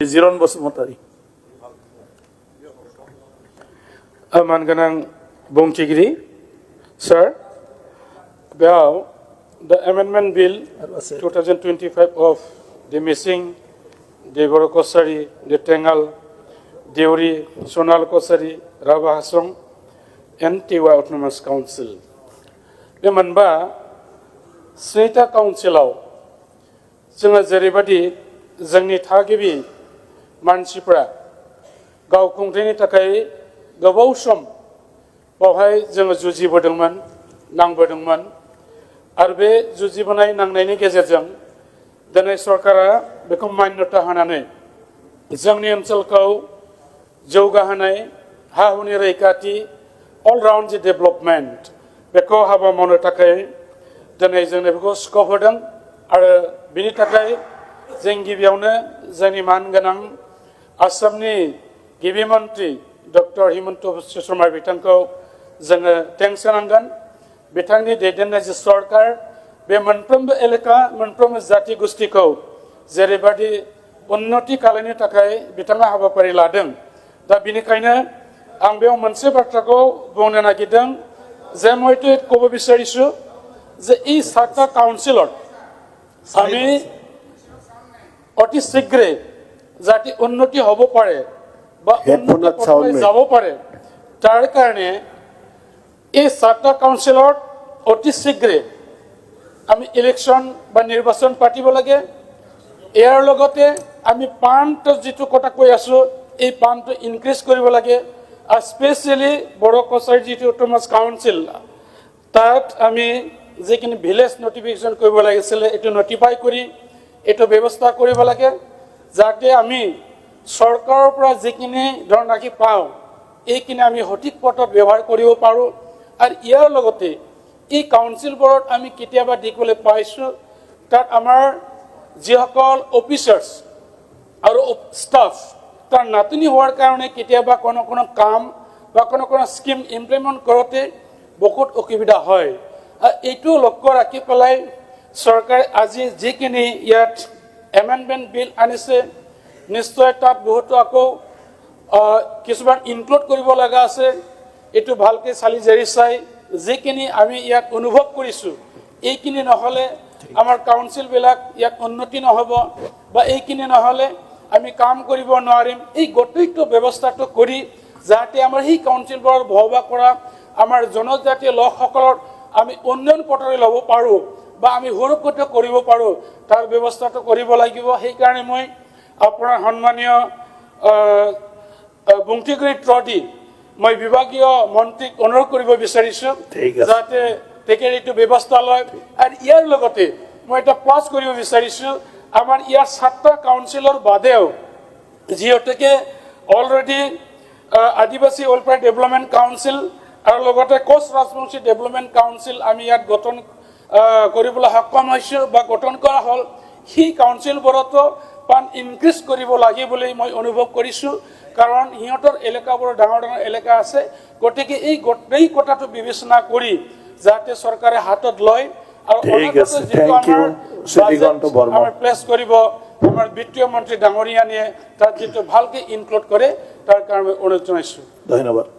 Ziron Bosumotari. Amanganang Bongchigiri, sir. Now, the Amendment Bill 2025 of the missing Devoro Kosari, the Tengal, Deuri, Sonal Kosari, Rava Hasong, and Tiwa Autonomous Council. The Manba, Seta Council, Singa Zeribadi, Zangi Tagibi, मानसिफोरा गाव खुंथायनि थाखाय गोबाव सम बावहाय जोङो जुजिबोदोंमोन नांबोदोंमोन आरो बे जुजिबोनाय नांनायनि गेजेरजों दिनै सरकारा बेखौ मान्यता होनानै जोंनि ओनसोलखौ जौगाहोनाय हा-हुनि रैखाथि अल राउन्ड डेभेलपमेन्ट बेखौ हाबा मावनो थाखाय दिनै जोंनो बेखौ स्कप होदों आरो बिनि थाखाय जों गिबियावनो जोंनि मानगोनां आसामनि गिबि मन्त्रि डक्टर हिमन्त बिश्व शर्मा बिथांखौ जोङो थेंक्स होनांगोन बिथांनि दैदेननाय जे सरकार बे मोनफ्रोमबो एलेका मोनफ्रोमबो जाति गोष्ठीखौ जेरैबादि उन्नति खालामनो थाखाय बिथाङा हाबाफारि लादों दा बिनिखायनो आं बेयाव मोनसे बाथ्राखौ बुंनो नागिरदों जे मइतो ক'ব বিচাৰিছো যে এই সাতটা কাউন্সিলত আমি অতি শীঘ্ৰে যাতে উন্নতি হ'ব পাৰে বা উন্নতি পথলৈ যাব পাৰে তাৰ কাৰণে এই সাতটা কাউন্সিলৰ অতি শীঘ্ৰে আমি ইলেকশ্যন বা নিৰ্বাচন পাতিব লাগে ইয়াৰ লগতে আমি পাণ্ট যিটো কথা কৈ আছো এই পাণ্টটো ইনক্ৰিজ কৰিব লাগে আৰু স্পেচিয়েলি বড়ো কছাৰী যিটো অটোনমাছ কাউন্সিল তাত আমি যিখিনি ভিলেজ নটিফিকেশ্যন কৰিব লাগিছিলে এইটো নটিফাই কৰি এইটো ব্যৱস্থা কৰিব লাগে যাতে আমি চৰকাৰৰ পৰা যিখিনি ধন ৰাখি পাওঁ এইখিনি আমি সঠিক পথত ব্যৱহাৰ কৰিব পাৰোঁ আৰু ইয়াৰ লগতে এই কাউন্সিলবোৰত আমি কেতিয়াবা দেখিবলৈ পাইছোঁ তাত আমাৰ যিসকল অফিচাৰ্ছ আৰু ষ্টাফ তাৰ নাটনি হোৱাৰ কাৰণে কেতিয়াবা কোনো কাম বা কোনো স্কিম ইমপ্লিমেণ্ট কৰোঁতে বহুত অসুবিধা হয় আৰু এইটো লক্ষ্য ৰাখি পেলাই চৰকাৰে আজি যিখিনি ইয়াত এমেণ্ডমেণ্ট বিল আনিছে নিশ্চয় তাত বহুতো আকৌ কিছুমান ইনক্লুড কৰিব লগা আছে এইটো ভালকৈ চালি জাৰি চাই যিখিনি আমি ইয়াত অনুভৱ কৰিছোঁ এইখিনি নহ'লে আমাৰ কাউন্সিলবিলাক ইয়াত উন্নতি নহ'ব বা এইখিনি নহ'লে আমি কাম কৰিব নোৱাৰিম এই গোটেইটো ব্যৱস্থাটো কৰি যাতে আমাৰ সেই কাউন্সিলবোৰৰ ভবা কৰা আমাৰ জনজাতীয় লোকসকলৰ আমি উন্নয়ন পথলৈ ল'ব পাৰোঁ বা আমি সুৰক্ষিত কৰিব পাৰোঁ তাৰ ব্যৱস্থাটো কৰিব লাগিব সেইকাৰণে মই আপোনাৰ সন্মানীয় বংশীগিৰি ট্ৰডি মই বিভাগীয় মন্ত্ৰীক অনুৰোধ কৰিব বিচাৰিছোঁ যাতে তেখেতে এইটো ব্যৱস্থা লয় আৰু ইয়াৰ লগতে মই এটা প্লাছ কৰিব বিচাৰিছোঁ আমাৰ ইয়াৰ 7টা কাউন্সিলৰ বাদেও যিহেতুকে অলৰেডি আদিবাসী ৱেলফেয়াৰ ডেভেলপমেণ্ট কাউন্সিল আৰু লগতে কোচ ৰাজবংশী ডেভেলপমেণ্ট কাউন্সিল আমি ইয়াত গঠন কৰিবলৈ সক্ষম হৈছোঁ বা গঠন কৰা হ'ল সেই কাউন্সিলবোৰতো পান ইনক্ৰিজ কৰিব লাগে বুলি মই অনুভৱ কৰিছোঁ কাৰণ সিহঁতৰ এলেকাবোৰ ডাঙৰ এলেকা আছে গতিকে এই গোটেই কথাটো বিবেচনা কৰি যাতে চৰকাৰে হাতত লয় আৰু আমাৰ প্লেছ কৰিব আমাৰ বিত্তীয় মন্ত্ৰী ডাঙৰীয়ানীয়ে তাত যিটো ভালকৈ ইনক্লুড কৰে তাৰ কাৰণে অনুৰোধ জনাইছোঁ ধন্যবাদ।